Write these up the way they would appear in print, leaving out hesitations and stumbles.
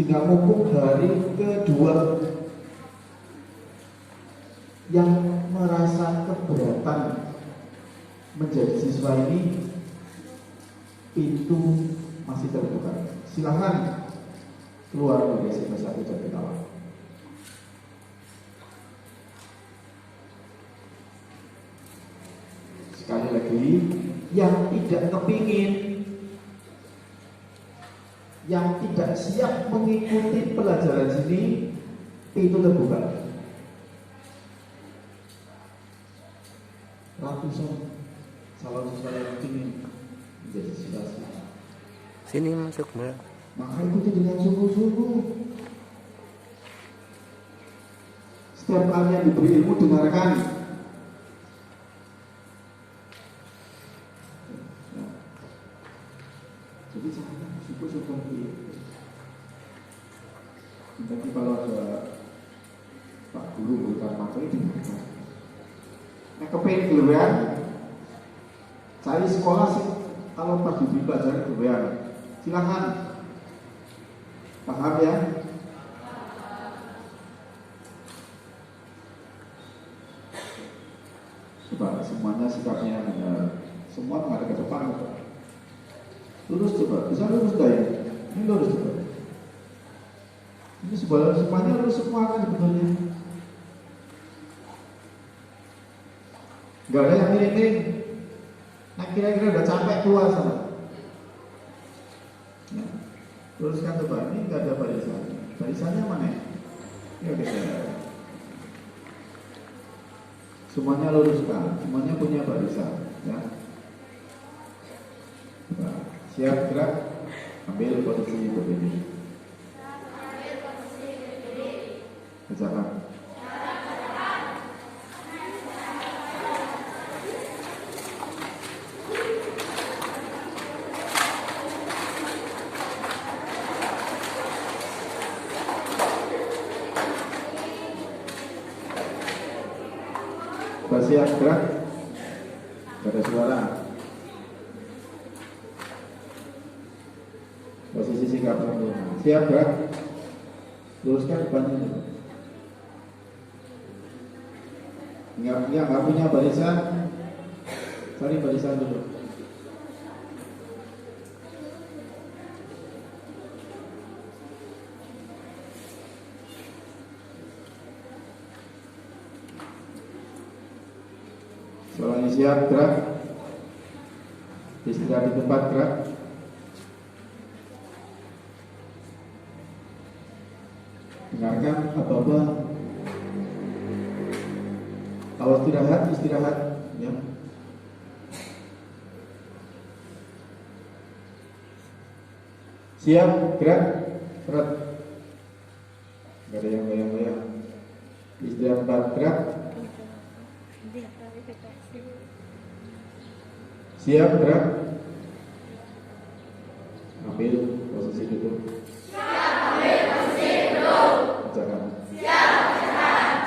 Sehingga mumpung hari kedua yang merasa keberatan menjadi siswa ini, pintu masih terbuka. Silahkan keluar dari SMP 1 Jatinangor. Sekali lagi, yang tidak kepingin, yang tidak siap mengikuti pelajaran sini, pintu terbuka. Ratusan calon siswa yang ingin menjadi siswa. Sini masuk Mbak. Maka ikuti dengan sungguh-sungguh. Setiap kalian diberi ilmu, dengarkan. Jadi jangan syukur-syukur gitu. Nanti kalau ada Pak Guru bukan materi dengarkan. Nah, kepengen keluar, cari sekolah sih. Kalau pagi belajar keluar, silakan. Paham ya? Coba semuanya sikapnya benar. Semua menghadap ke depan. Lurus coba, bisa lurus daya. Ini lurus coba. Ini semuanya lurus semua kan sebetulnya. Gak ada yang miring-miring. Nah kira-kira udah capek keluar sana. Ya. Luruskan coba, ini gak ada barisan. Barisannya mana? Ya kita. Semuanya luruskan, semuanya punya barisan. Ya. Nah, siap gerak, ambil posisi berdiri. Kerjakan. Siap gerak, gak ada suara. Posisi sikap sempurna. Siap gerak, luruskan depannya. Nggak punya barisan, cari barisan dulu. Soalnya siap gerak, istirahat di tempat gerak. Dengarkan apa-apa. Kalau istirahat ya. Siap gerak, gerak. Gak ada yang goyang-goyang. Istirahat tempat gerak. Siap gerak. Ambil posisi duduk. Siap ambil posisi duduk. Jangan. Siap jalan.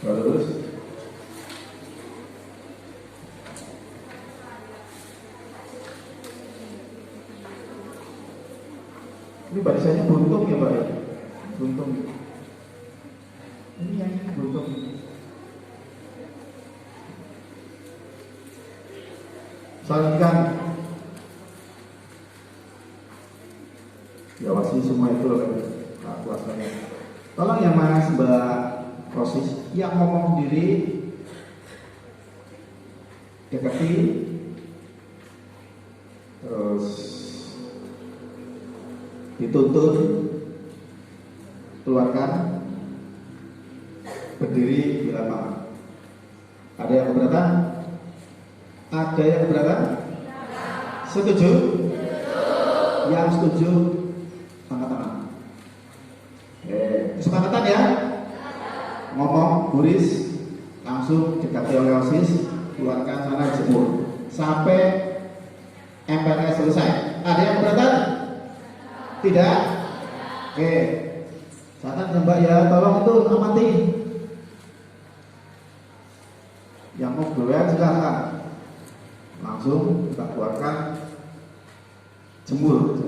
Terus. Ini barisannya buntung ya Pak? Buntung. Ini yang buntung. Salinkan. Diawasi semua itu oleh Pak Kuasanya. Tolong yang Mas Mbak Rosis yang ngomong sendiri dekati. Terus dituntun, keluarkan, berdiri bila maaf. Ada yang keberatan? Ada yang keberatan? Setuju? Yang setuju angkat tangan. Kesepakatan ya? Ngomong, buris, langsung dekati oleh OSIS, keluarkan sana jemur sampai MPLS selesai. Ada yang keberatan? Tidak? Oke. Catat Mbak ya, tolong itu amati. Yang mau goyang silahkan, langsung kita keluarkan, jemur.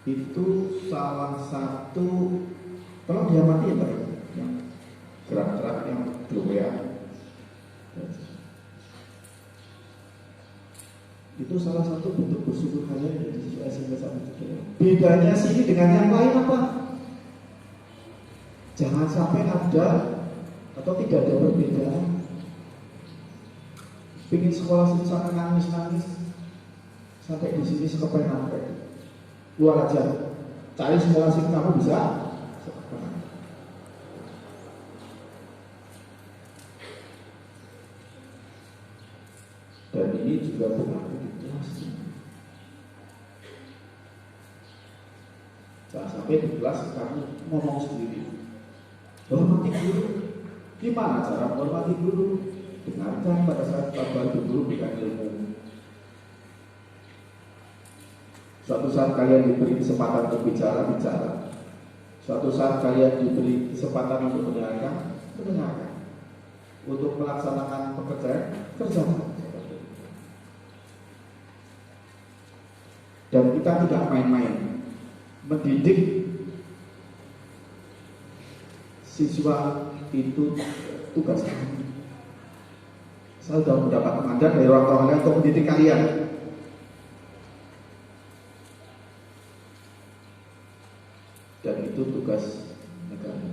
Itu salah satu, tolong diamati ya Pak, yang gerak-gerak yang goyang. Itu salah satu bentuk bersyukur kalian dari sisi SMP sampai sekarang. Bedanya sini dengan yang lain apa? Jangan sampai ada atau tidak ada perbedaan. Pengen sekolah sini sampai nangis-nangis, sampai di sini sekepen-kepen. Keluar aja, cari sekolah sini kamu bisa. Dan ini juga berlaku di kelas. Jangan sampai di kelas kamu ngomong sendiri. Hormati guru. Gimana cara menghormati guru? Dengarkan pada saat bantu guru berikan ilmu. Suatu saat kalian diberi kesempatan untuk bicara. Suatu saat kalian diberi kesempatan untuk mendengarkan. Untuk melaksanakan pekerjaan, kerjakan. Dan kita tidak main-main mendidik siswa, itu tugas kami. Saya sudah mendapat mandat dari orang tua kalian untuk mendidik kalian. Dan itu tugas negara.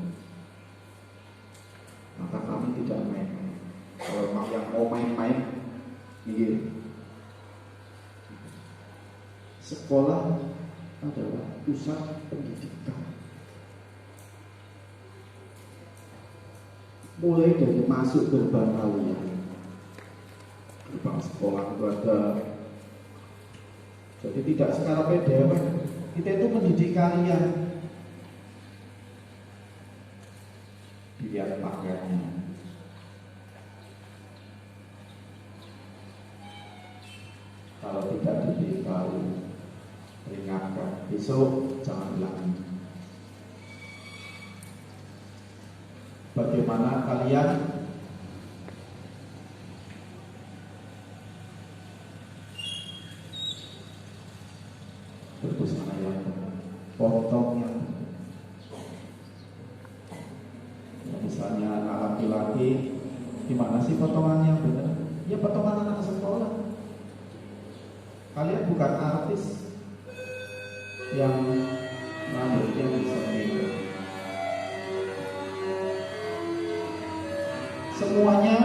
Maka kami tidak main-main. Kalau yang mau main-main, minggir. Sekolah adalah pusat pendidikan. Mulai dari masuk gerbang kalian, gerbang sekolah itu ada. Jadi tidak secara beda, kita itu mendidik kalian. Dilihat pakaiannya. Kalau tidak diberitahu, peringatkan, besok jangan ulangi. Bagaimana kalian berbusana yang potong yang misalnya anak laki-laki, gimana sih potongannya yang benar? Ya potongan anak sekolah. Kalian bukan artis yang rambutnya bisa beda. Semuanya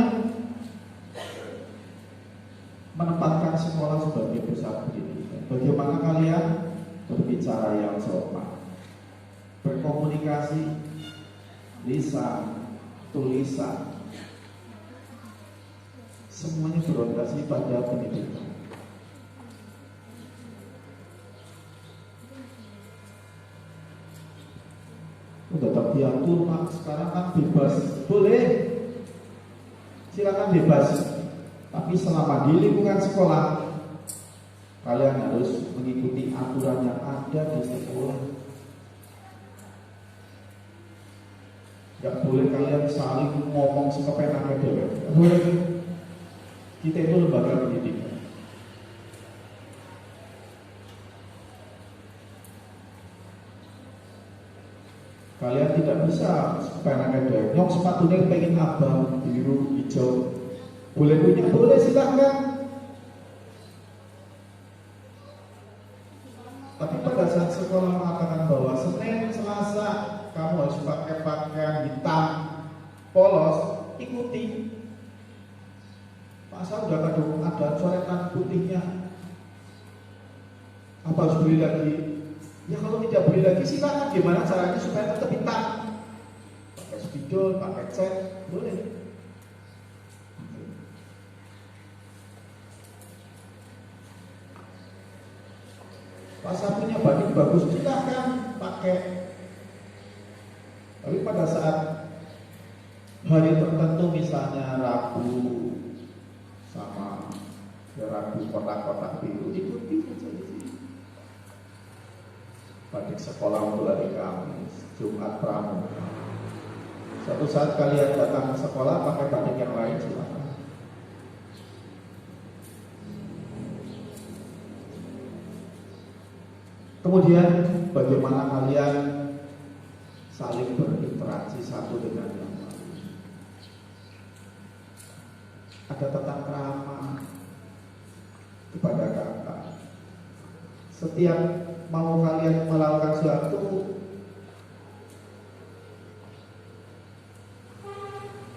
menempatkan sekolah sebagai pusat pendidikan. Bagaimana kalian berbicara yang sopan, berkomunikasi, lisan, tulisan, semuanya berorientasi pada pendidikan. Udah terbiatur Pak, sekarang kan bebas, boleh, silakan bebas. Tapi selama di lingkungan sekolah, kalian harus mengikuti aturan yang ada di sekolah. Gak boleh kalian saling ngomong sekepenaknya dewek. Boleh. Kita itu lembaga pendidikan. Kalian tidak bisa sekepenaknya dewek. Nyok sepatunya pengen abang, biru, hijau. Boleh punya, boleh silahkan. Tapi pada saat sekolah mengatakan bahwa Senin, Selasa kamu harus pakai pakaian hitam polos, ikuti. Masa udah ada coretan putihnya, apa harus beli lagi? Ya kalau tidak beli lagi silakan. Gimana caranya supaya tetap hitam? Pakai spidol, pakai cat, boleh. Pas satunya batik bagus silahkan pakai. Tapi pada saat hari tertentu misalnya Rabu sama Rabu kotak-kotak biru, ikuti saja di sini. Batik sekolah untuk hari Kamis, Jumat Pramuka, Suatu saat kalian datang ke sekolah pakai batik yang lain, silakan. Kemudian bagaimana kalian saling berinteraksi satu dengan yang lain. Ada tata krama kepada kakak. Setiap mau kalian melakukan sesuatu,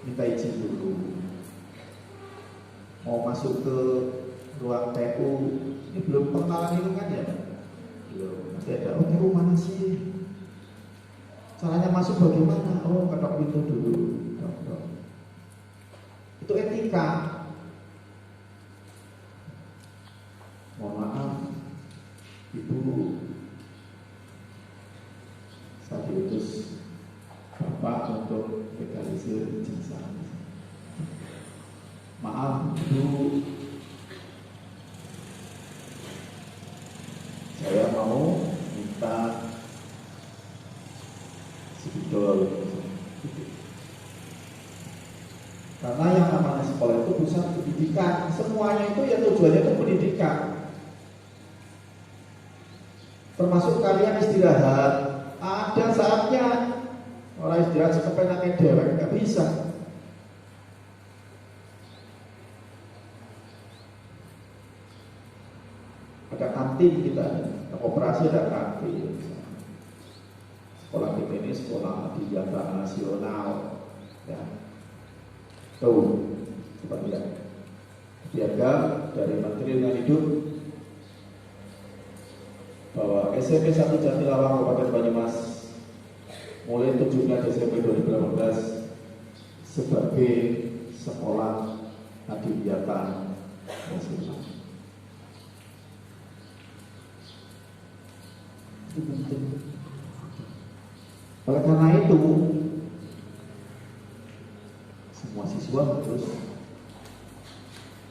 minta izin dulu. Mau masuk ke ruang TU, ini belum pengenalan itu kan ya? Belum. Nanti ada, oh TU mana sih? Caranya masuk bagaimana? Oh, ketok pintu dulu. Ketok. Itu etika. Mohon maaf, Ibu, saya diutus Bapak untuk legalisir ijazah. Maaf, Ibu, saya mau minta spidol. Karena yang namanya sekolah itu pusat pendidikan, semuanya itu ya tujuannya itu pendidikan. Termasuk kalian istirahat, ada saatnya. Orang istirahat sekepenaknya dewek, nggak bisa. Ada kantin kita, ada koperasi, ada kantin. Sekolah kita ini sekolah kegiatan nasional, ya. Tuh, coba lihat. Piagam dari Menteri Lingkungan Hidup bahwa SMP 1 Jatilawang Kabupaten Banyumas mulai 17 Desember 2018 sebagai sekolah kegiatan nasional. Itu penting. Oleh karena itu, semua siswa harus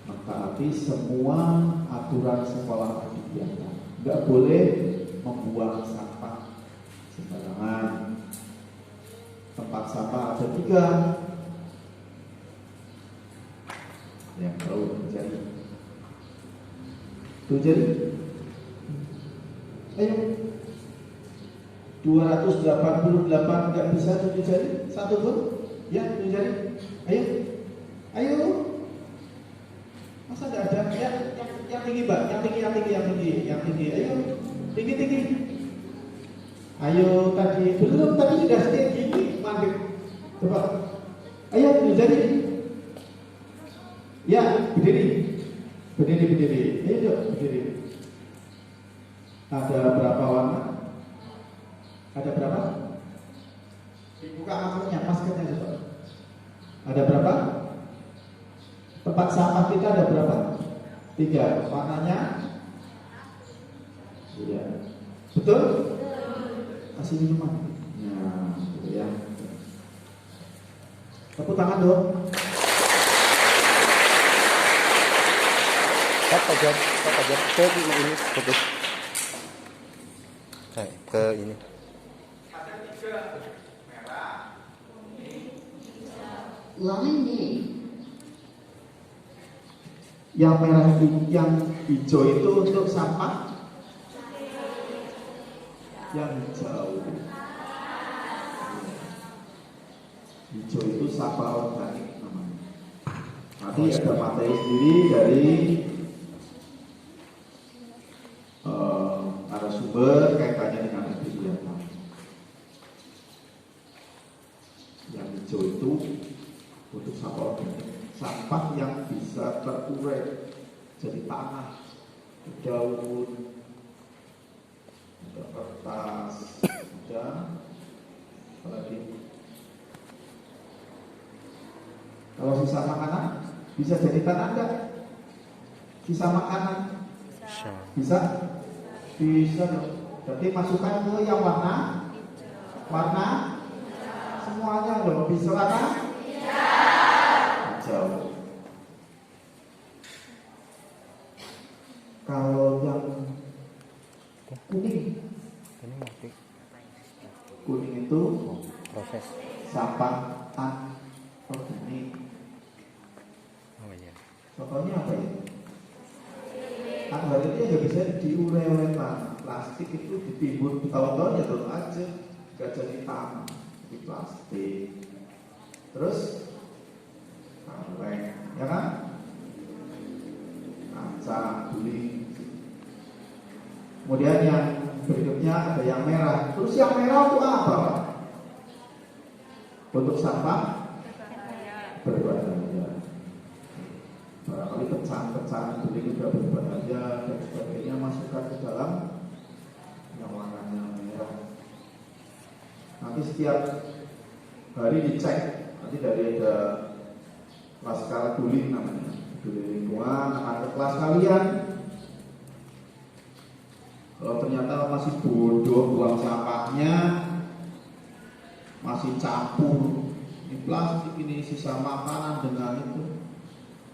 mentaati semua aturan sekolah kegiatan. Nggak boleh membuang sampah sembarangan. Tempat sampah ada 3 yang perlu mencari. Tuh jadi, ayo 288 nggak bisa 7 jari, 1 pun ya 7 jari. Ayo, masa nggak ada? Yang tinggi Mbak, yang tinggi. Ayo, tinggi. Ayo tadi belum, tadi sudah setinggi mandek. Coba, ayo 7 jari. Ya, berdiri. Ayo yuk, berdiri. Ada berapa warna? Ada berapa? Dibuka maskernya, coba. Ada berapa? Tempat sampah kita ada berapa? 3. Warnanya? Iya. Betul? Kasih minuman. Nah, gitu ya. Tepuk tangan dong. Apa aja ke ini fokus ke ini. Ada 3 merah, Line name. yang merah itu, yang hijau itu untuk sampah. Yang hijau itu sampah organik namanya. Nanti ada materi sendiri dari narasumber kaitannya dengan kegiatan. Yang hijau itu untuk sampah organik, sampah yang bisa terurai jadi tanah, daun, ada kertas, ada apa lagi? Kalau sisa makanan bisa jadi tanah enggak? Sisa makanan bisa dong. Berarti masukkan ke yang warna semuanya dong. Bisa warna hijau. Kalau yang kuning itu proses. sampah organik. Oh iya. Contohnya apa ya? Hal itu nggak bisa diurai oleh tanah. Plastik itu ditimbun tahun-tahun ya terus aja nggak jadi tanah di plastik. Terus kaleng, ya kan? Kaca, guling. Kemudian yang berikutnya ada yang merah. Terus yang merah itu apa, Pak? Untuk sampah berbahaya. Barangkali pecahan-pecahan guling juga berbahaya dan sebagainya, masukkan ke dalam yang warnanya merah. Nanti setiap hari dicek. Nanti dari ada laskar guling namanya, guling lingkungan akan ke kelas kalian. Kalau ternyata masih bodoh buang sampahnya, masih campur ini plastik, ini sisa makanan dengan itu,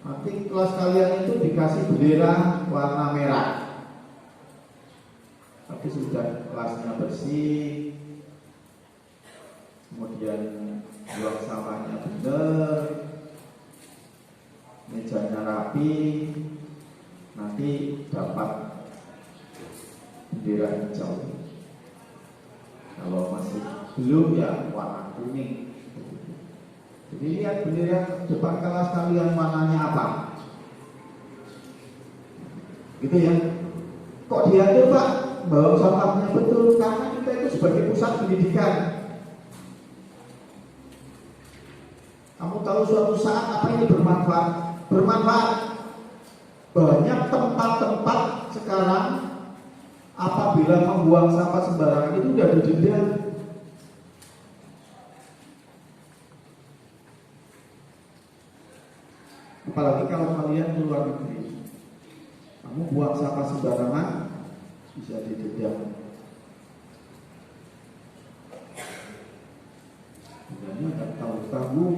nanti kelas kalian itu dikasih bendera warna merah. Tapi sudah kelasnya bersih, kemudian buang sampahnya benar, mejanya rapi, nanti dapat bendera hijau. Kalau masih belum ya warna kuning. Jadi lihat bendera depan kelas kalian warnanya apa, gitu ya. Kok diatur, Pak? Bawa sampahnya betul, karena kita itu sebagai pusat pendidikan. Kamu tahu suatu saat apa ini bermanfaat? Bermanfaat. Banyak tempat-tempat sekarang apabila membuang sampah sembarangan itu udah didenda. Apalagi kalau kalian di luar negeri, kamu buang sampah sembarangan bisa didenda. Sebenarnya nggak tahu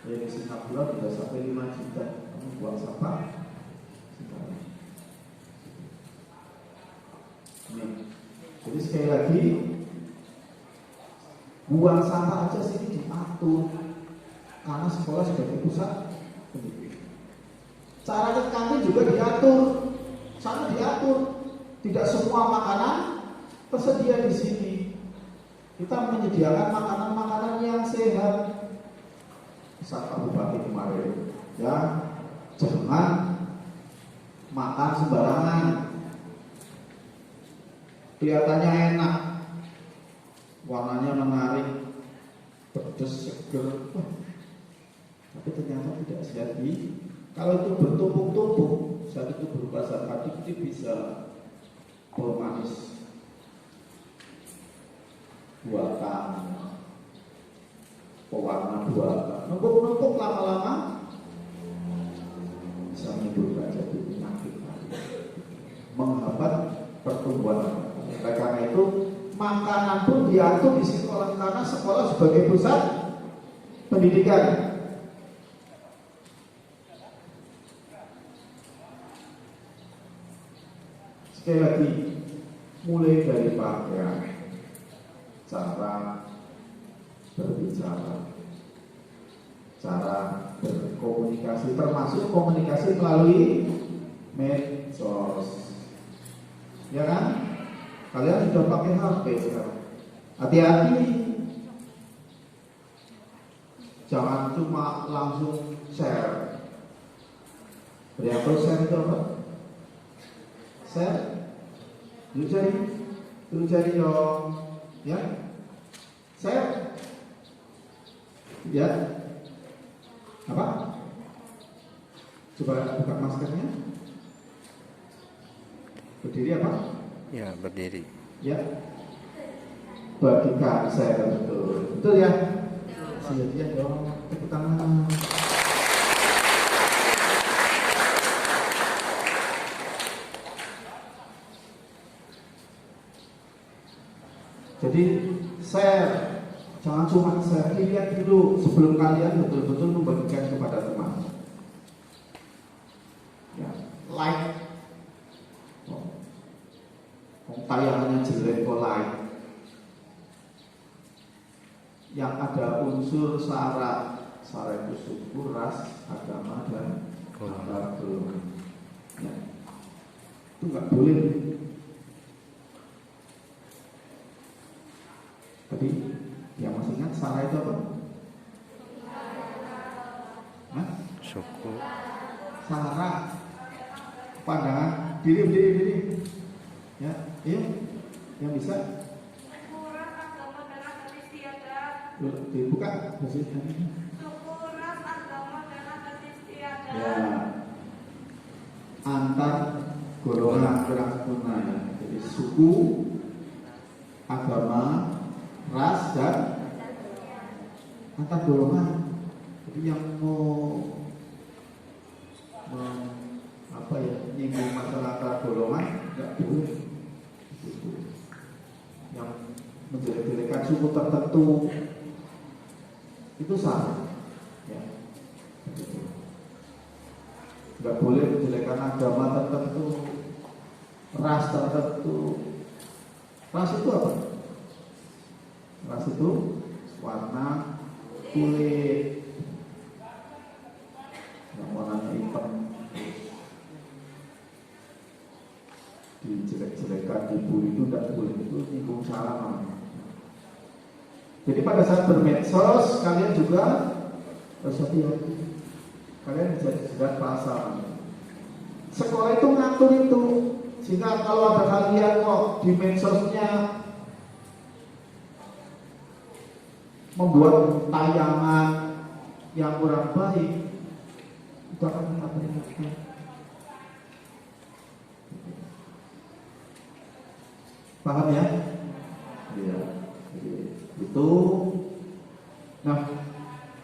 ya, di Singapura bisa sampai 5 juta kamu buang sampah sembarangan. Jadi sekali lagi, buang sampah aja sini diatur, karena sekolah sebagai pusat pendidikan. Cara ke kantin juga diatur, sana diatur. Tidak semua makanan tersedia di sini. Kita menyediakan makanan-makanan yang sehat. Misal Pak Bupati kemarin, ya jangan makan sembarangan. Kelihatannya enak, warnanya menarik, pedas, seger, tapi ternyata tidak jadi. Kalau itu bertumpuk-tumpuk, saat itu berupa zat adiktif, bisa pemanis buatan, pewarna buatan, numpuk-numpuk lama-lama bisa menimbulkan jadi penyakit, menghambat pertumbuhan. Oleh karena itu makanan pun diatur di sekolah, karena sekolah sebagai pusat pendidikan. Sekali lagi, mulai dari pakaian, cara berbicara, cara berkomunikasi, termasuk komunikasi melalui medsos, ya kan? Kalian sudah pakai HP sekarang. Hati-hati, jangan cuma langsung share. Berapa share itu apa? Share, dulu cari dong, ya. Share, ya. Apa? Coba buka maskernya. Berdiri apa? Ya, berdiri. Ya, bagikan saya betul, betul ya. Siap dong, tepuk tangan. Jadi share, jangan cuma share, lihat dulu sebelum kalian betul-betul membagikan kepada teman. Ya, like. Tayangannya jelek kok like. ada unsur sara. Sara itu suku, ras, agama, dan antar golongan. Ya. Itu nggak boleh. Tadi yang masih ingat sara itu apa? Hah? Suku. Sara. Pandangan diri. Ya, iya. Yang bisa Suku, ras, agama, dan adat istiadat. dibuka hasilnya. Suku, ras, agama, dan adat istiadat. Ya, antar golongan kurang sempurna ya. Jadi suku, agama, ras, dan antar golongan. Jadi yang mau nyinggung masalah antar golongan nggak boleh. Yang menjelek-jelekan suku tertentu itu salah. Ya. Nggak boleh menjelekkan agama tertentu, ras tertentu. Ras itu apa? Ras itu warna kulit, yang warnanya hitam, dijelek-jelekan, dibully itu tidak boleh, itu nyinggung salah namanya. Jadi pada saat bermedsos kalian juga harus hati-hati. Kalian bisa dijerat pasal. Sekolah itu ngatur itu, sehingga kalau ada kalian kok di medsosnya membuat tayangan yang kurang baik, itu akan kita peringatkan. Paham ya? Iya. Itu. Nah,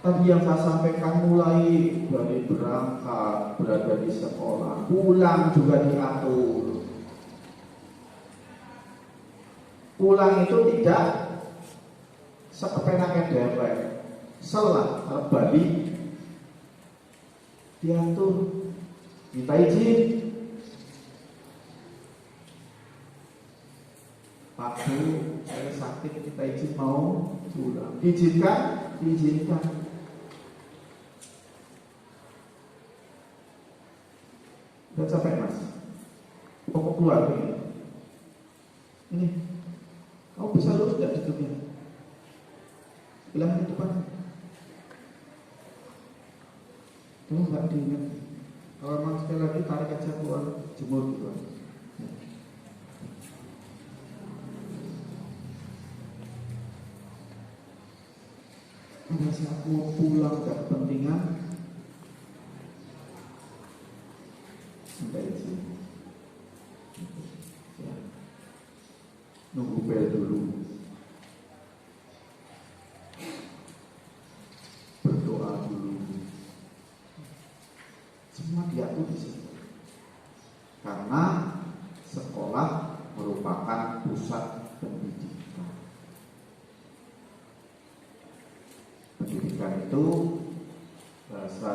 tadi yang saya sampaikan mulai dari berangkat, berada di sekolah, pulang juga diatur. Pulang itu tidak sekepenaknya dewek, selah terbalik diatur, minta izin. Pak Bu, saya sakit, kita izin mau pulang. Diizinkan? Diizinkan. Udah capek mas? Pokok keluar ini. Ini, kamu bisa lurus tidak duduknya? Bilang di depan. Kamu nggak diingat. Kalau memang sekali lagi tarik aja keluar, jemur gitu. Pada saat mau pulang gak kepentingan, sampai sini. Ya. Nunggu bel dulu. Berdoa dulu. Semua diatur di sini. Karena sekolah merupakan pusat pendidikan. Pendidikan itu bahasa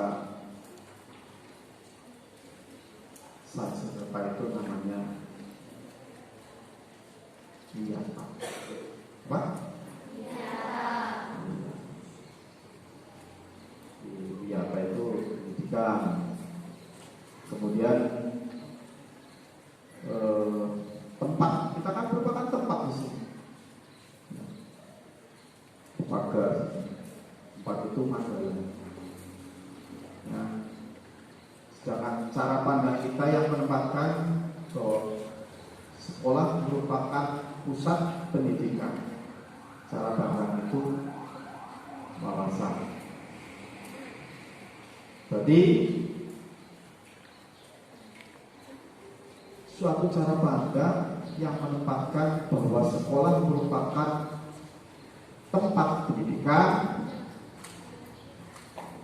Sanskerta itu namanya wiyata. Apa? Wiyata itu pendidikan. Kemudian tempat, kita kan merupakan tempat di sini. Pagar. Tempat itu masalah. Ya. Sedangkan cara pandang kita yang menempatkan bahwa sekolah merupakan pusat pendidikan. Cara pandang itu wawasan. Berarti suatu cara pandang yang menempatkan bahwa sekolah merupakan tempat pendidikan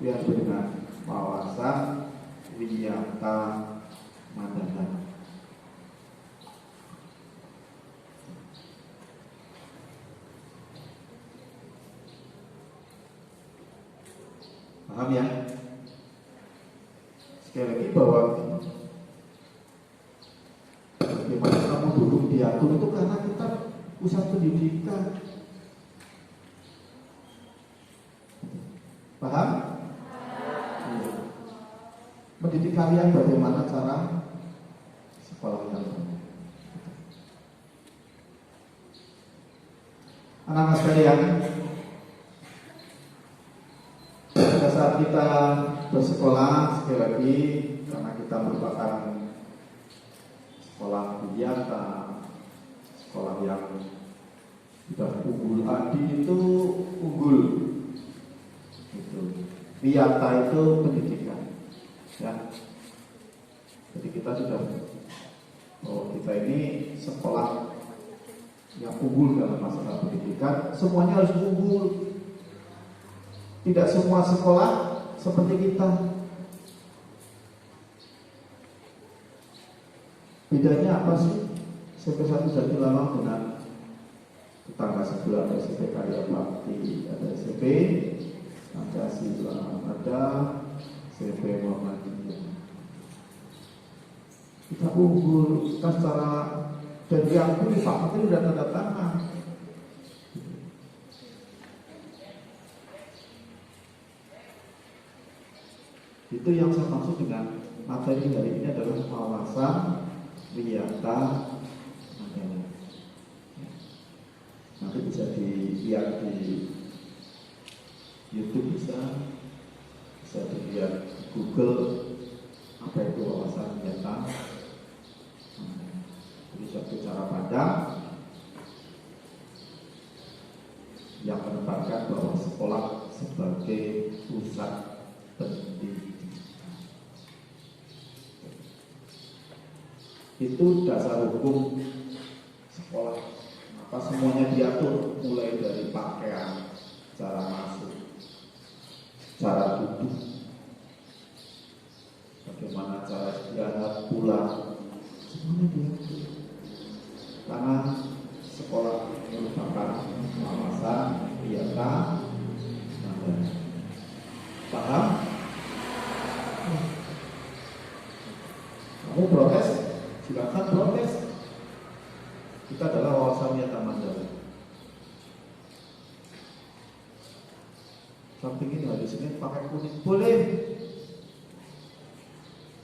yang dengan wawasan wiyata mandana. Paham ya? Sekali lagi bahwa bagaimana kamu duduk diatur itu karena kita pusat pendidikan. kalian bagaimana cara sekolah yang baik. Anak-anak sekalian, pada saat kita bersekolah, sekali lagi karena kita merupakan sekolah biasa, sekolah yang sudah unggul, Adi itu unggul, itu Wiyata itu pendidikan, ya. Jadi kita sudah, kita ini sekolah yang unggul dalam masalah pendidikan, semuanya harus unggul. Tidak semua sekolah seperti kita. Bedanya apa sih? SMP 1 Jatilanang dengan tetangga sebelah, ada SMP Karya Bakti, ada SMP Pancasila, ada SMP Muhammadiyah. Kita unggul, kita secara dan diakui Pak Menteri sudah tanda tangan. Itu yang saya maksud dengan materi hari ini adalah wawasan wiyata materi. Nanti bisa dilihat di YouTube, bisa dilihat di Google apa itu wawasan wiyata. Jadi suatu cara pandang yang menempatkan bahwa sekolah sebagai pusat pendidikan. Itu dasar hukum sekolah. Maka semuanya diatur, mulai dari pakaian, cara masuk, cara duduk, bagaimana cara istirahat, pulang, semuanya diatur. Karena sekolah merupakan wawasan wiyata materi. Paham? Kamu protes? Silakan protes. Kita adalah wawasan wiyata materi. Samping ini hari Senin pakai kuning boleh.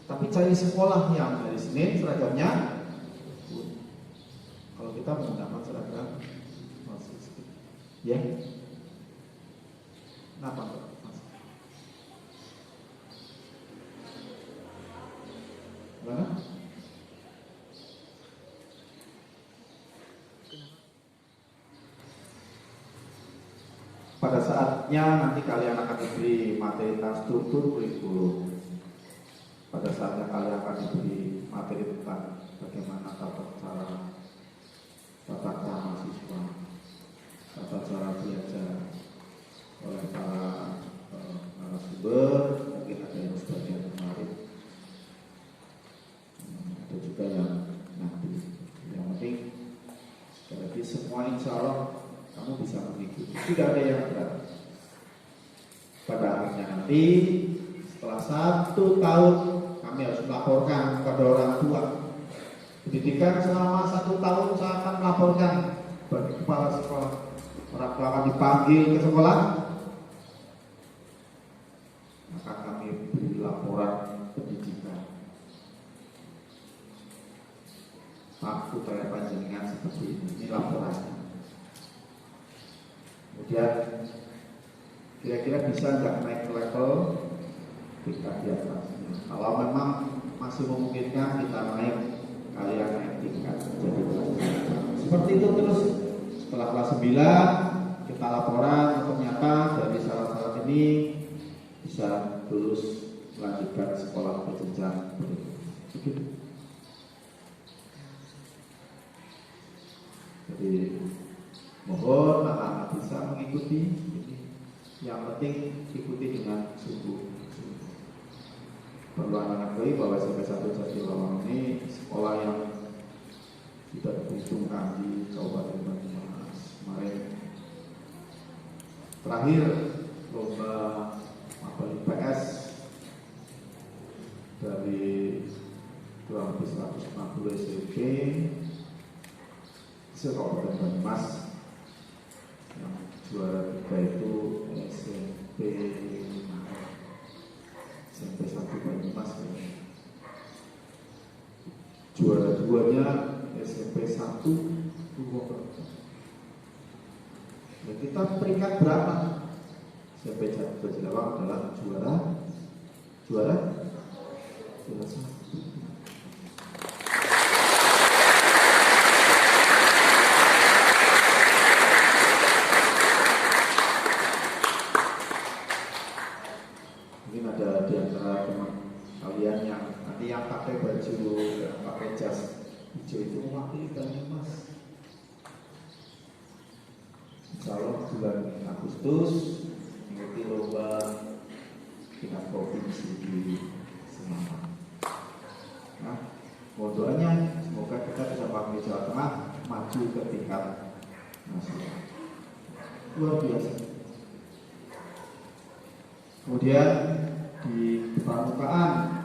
Tapi cari sekolah yang hari Senin seragamnya. Kalau kita menggunakan seragam mahasiswa, ya, kenapa enggak? Gimana? Pada saatnya nanti kalian akan diberi materi tentang struktur kurikulum. Pada saatnya kalian akan diberi materi tentang bagaimana tata cara mahasiswa, tata cara belajar oleh para narasumber. Mungkin ada yang sebagian kemarin, ada juga yang nanti. Yang penting sekali lagi semua insya Allah kamu bisa mengikuti. Tidak ada yang berat. Pada akhirnya nanti setelah 1 tahun kami harus melaporkan kepada orang tua. Pendidikan selama 1 tahun saya akan melaporkan bagi kepala sekolah. Orang tua akan dipanggil ke sekolah, maka kami beri laporan pendidikan. Pak, putra panjenengan seperti ini laporannya. Kemudian kira-kira bisa nggak naik ke level tingkat di atasnya. Kalau memang masih memungkinkan kita naik, kalian naik tingkat jadi seperti itu terus. Setelah kelas 9 kita laporan, ternyata dari syarat-syarat ini bisa lulus melanjutkan sekolah berjenjang begitu. Jadi mohon anak-anak bisa mengikuti. Yang penting ikuti dengan sungguh. Perlu anak-anak baik bahwa SMP 1 Jatilanang ini sekolah yang sudah diperhitungkan di Kabupaten Banyumas. Kemarin terakhir lomba IPS dari kurang lebih 160 SMP se-Kabupaten Banyumas. Yang juara 3 itu SMP 1 Banyumas. juara duanya SMP 1 Purwokerto. Dan kita peringkat berapa? SMP Jatirawang adalah juara 1. Mungkin ada di antara teman kalian yang nanti yang pakai baju, yang pakai jas hijau itu mewakili Banyumas. Insya Allah bulan Agustus mengikuti lomba tingkat provinsi di Semarang. Nah, doanya semoga kita bisa pakai Jawa Tengah maju ke tingkat nasional. Luar biasa. Kemudian di pramukaan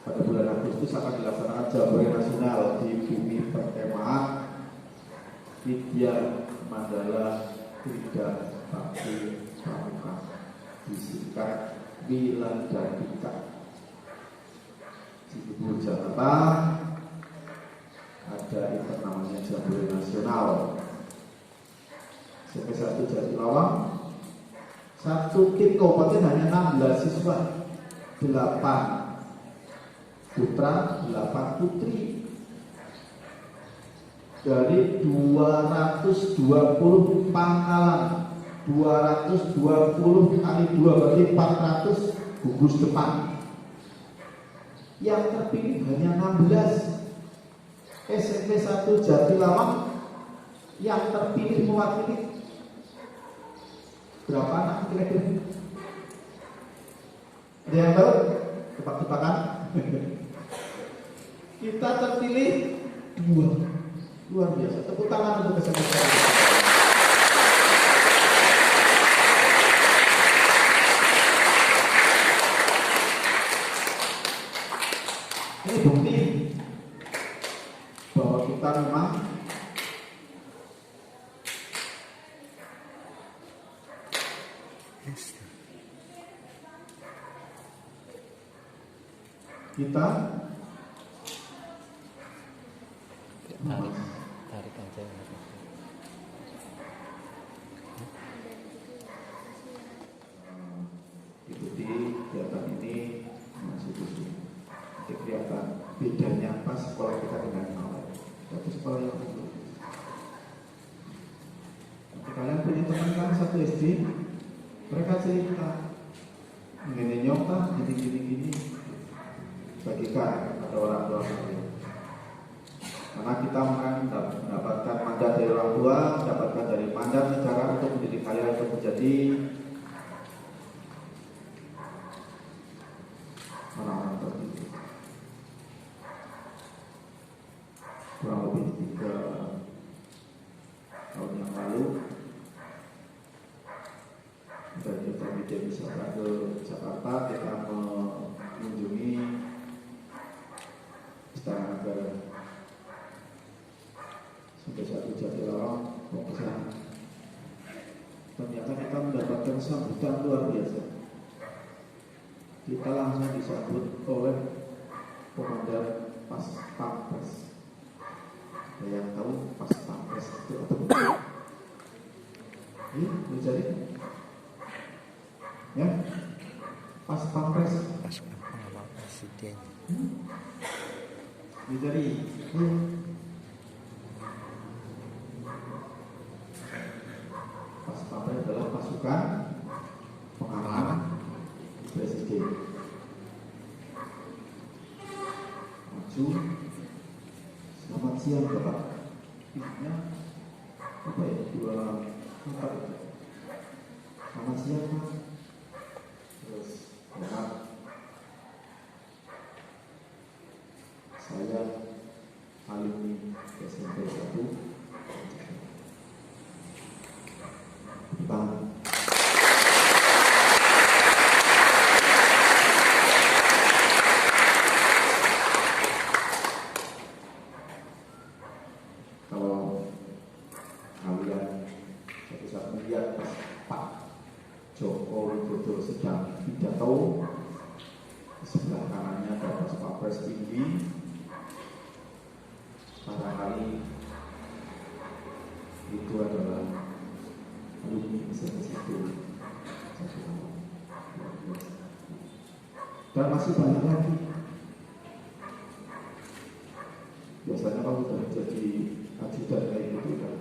pada bulan Agustus akan dilaksanakan Jambore Nasional di Bumi Perkemahan Widya Mandala Krida Bakti Pramuka, disingkat Wilandadika, Cibubur, Jakarta. Ada event namanya Jambore Nasional. SMP 1 Jatirawang, satu tim kabupaten hanya 16 siswa, 8 putra, 8 putri. Dari 220 pangkalan, 220 kali 2 berarti 400 gugus depan. Yang terpilih hanya 16. SMP 1 Jatirawang yang terpilih mewakili berapa anak kira-kira? Ada yang tahu? Tebak-tebakan? Kita terpilih 2. Luar biasa. Tepuk tangan untuk kesempatan. Ini bukti bahwa kita memang kita tarik aja. Ikuti kegiatan ini masih dulu. Nanti kelihatan bedanya apa sekolah kita dengan yang lain. Tapi sekolah yang dulu. Nanti kalian punya teman kan satu SD, mereka cerita mengenai nyokap gini. Bagikan pada orang tua kalian. Karena kita mendapatkan mandat dari orang tua, mendapatkan dari mandat negara untuk mendidik kalian untuk menjadi orang-orang terdidik. Kurang lebih 3 tahun yang lalu dari kita media wisata ke Jakarta, kita mengunjungi Istana Negara. Sampai 1 Jatirawang mau ke sana. Ternyata kita mendapatkan sambutan luar biasa. Kita langsung disambut oleh Komandan Pas Pampres. Ada yang tahu Pas Pampres itu apa? Ini jadi ya, Pas Pampres. Pas nama presiden. Jadi Pas Pampres adalah pasukan pengamanan presiden. Maju. Selamat siang Bapak. Ini apa ya? 24. Selamat siang Pak. Terus selamat. Saya alumni SMP 1 Bang. Kalau kalian suatu saat melihat Pak Joko Widodo sedang pidato, di sebelah kanannya ada kali itu adalah alumni SMP 1. Dan masih banyak lagi. Biasanya kalau sudah jadi ajudan kayak gitu kan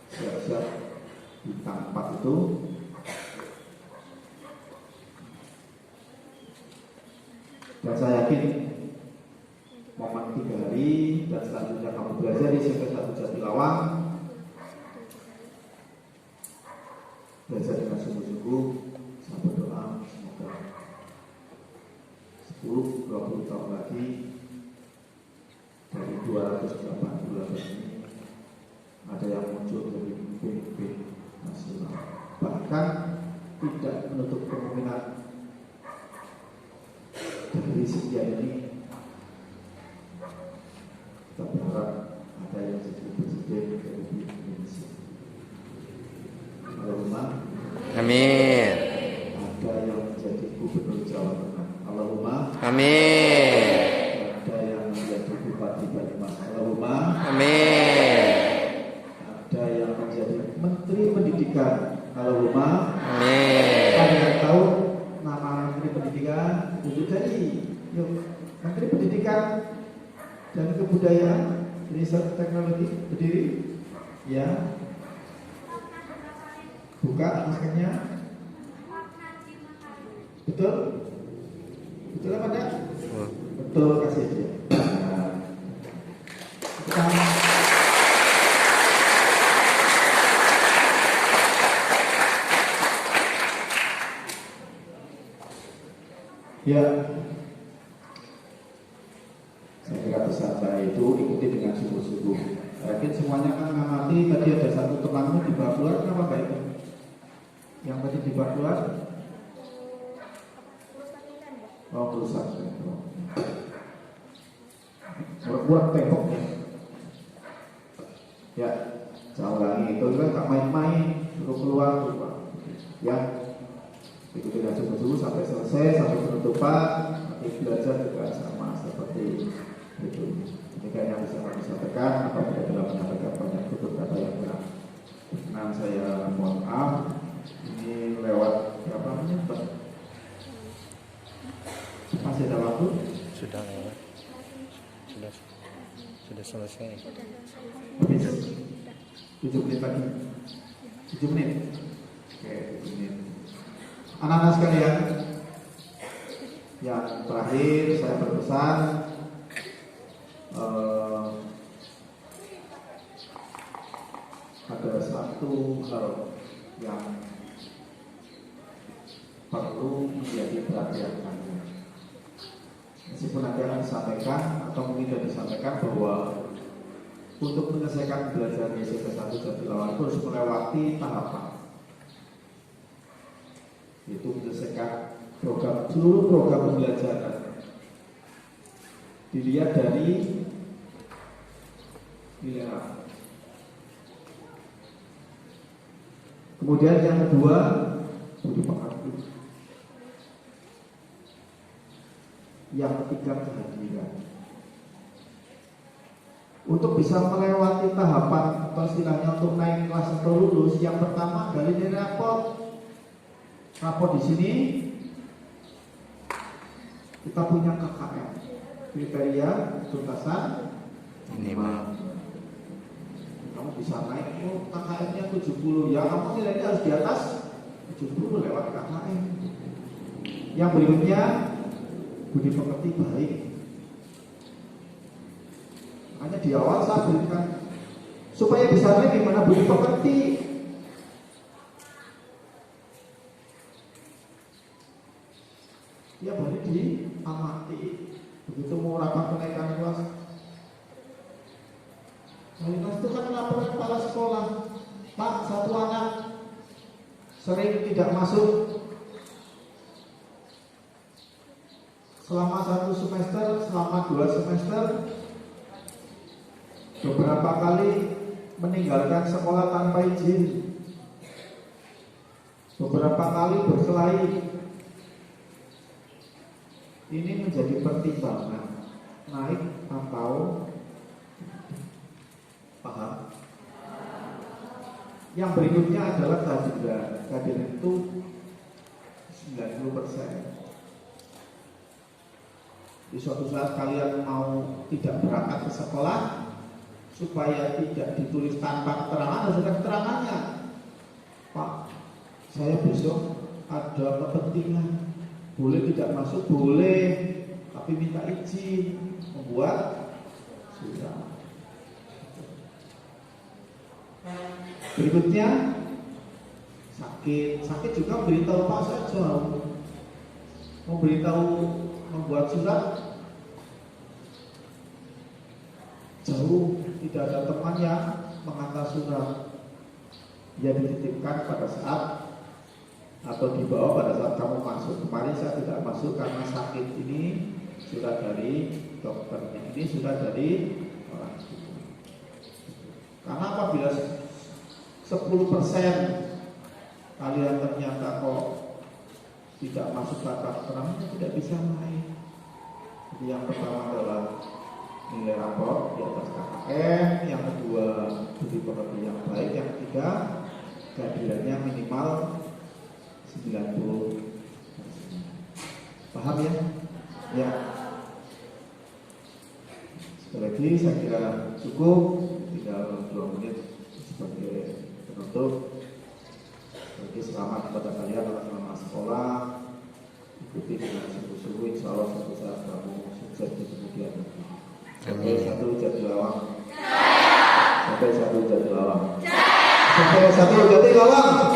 siap-siap bintang 4 itu. Dan saya yakin momen 3 hari dan selanjutnya kamu belajar di SMP 1 Jatilawang, belajar dengan sungguh-sungguh. Saya berdoa semoga 10-20 tahun lagi dari 288 ini ada yang muncul dari pemimpin nasional, bahkan tidak menutup kemungkinan dari sekian ini kita berharap ada yang jadi presiden Republik Indonesia. Allahumma Amin. ada yang menjadi gubernur Jawa Tengah. Allahumma Amin. ada yang menjadi bupati Banyumas. Allahumma Amin. ada yang menjadi menteri pendidikan. Allahumma Amin. ada yang tahu nama menteri pendidikan itu jadi yuk menteri pendidikan dan kebudayaan riset teknologi berdiri ya, buka maskernya. Betul? Betul apa enggak? Betul, kasih dia. Ya, saya kira pesan saya itu ikuti dengan sungguh-sungguh. Yakin semuanya kan ngamati. Tadi ada satu temanmu dibawa keluar, kenapa Pak itu? Yang tadi dibawa keluar? Oh, rusak. Buat temboknya. Ya, saya ulangi itu kan tak main-main, terus keluar. Ya, ikuti dengan sungguh-sungguh sampai selesai, sampai penutupan. Nanti belajar juga sama seperti itu. Demikian yang bisa kami sampaikan. Apabila dalam menyampaikan banyak tutur kata yang kurang berkenan, saya mohon maaf. Ini lewat berapa menit, Pak? Masih ada waktu? Sudah lewat. Sudah selesai. Habis 7 menit lagi. 7 menit. Oke, 7 menit. Anak-anak sekalian, yang terakhir saya berpesan ada satu hal yang perlu menjadi perhatian kalian. Meskipun nanti akan disampaikan atau mungkin sudah disampaikan bahwa untuk menyelesaikan belajar di SMP 1 Jatilawang itu harus melewati tahapan, yaitu menyelesaikan seluruh program pembelajaran. Dilihat dari nilai rapor. Kemudian yang kedua, budi pekerti. Yang ketiga, kehadiran. Untuk bisa melewati tahapan atau istilahnya untuk naik kelas atau lulus, yang pertama gali nilai rapor. Rapor di sini kita punya KKM, kriteria tuntasan minimal. Kamu bisa naik, KKM-nya 70, ya kamu nilainya harus di atas 70 lewat KKM. Yang berikutnya, budi pekerti baik. Hanya di awal saya berikan supaya bisa naik gimana budi pekerti. Tiap hari diamati. Begitu mau rapat kenaikan kelas, Malinas itu kan laporan kepala sekolah, Pak, satu anak sering tidak masuk selama 1 semester, selama 2 semester, beberapa kali meninggalkan sekolah tanpa izin, beberapa kali berkelahi. Ini menjadi pertimbangan. naik atau paham? Yang berikutnya adalah kehadiran. Kehadiran itu 90%. Di suatu saat kalian mau tidak berangkat ke sekolah, supaya tidak ditulis tanpa keterangan, harus ada keterangannya. Pak, saya besok ada kepentingan, boleh tidak masuk? Boleh, tapi minta izin membuat surat. Berikutnya sakit juga beritahu Pak saja. Memberitahu membuat surat jauh, tidak ada teman yang mengantar surat, ya dititipkan pada saat atau dibawa pada saat kamu masuk. Kemarin saya tidak masuk karena sakit. Ini surat dari dokternya, ini surat dari orang tua. Karena apabila 10% kalian ternyata kok tidak masuk kata keterangan, tidak bisa naik. Jadi yang pertama adalah nilai rapor di atas KKM, yang kedua budi pekerja yang baik, yang ketiga kehadirannya minimal 90. Paham ya? Ya. Sekali lagi saya kira cukup, tinggal 2 menit sebagai penutup. Jadi selamat kepada kalian anak-anak sekolah, ikuti dengan sungguh-sungguh, insya Allah suatu saat kamu sukses di kemudian hari. Sampai satu jadi lawang. Sampai satu jadi lawang. Sampai satu jadi lawang.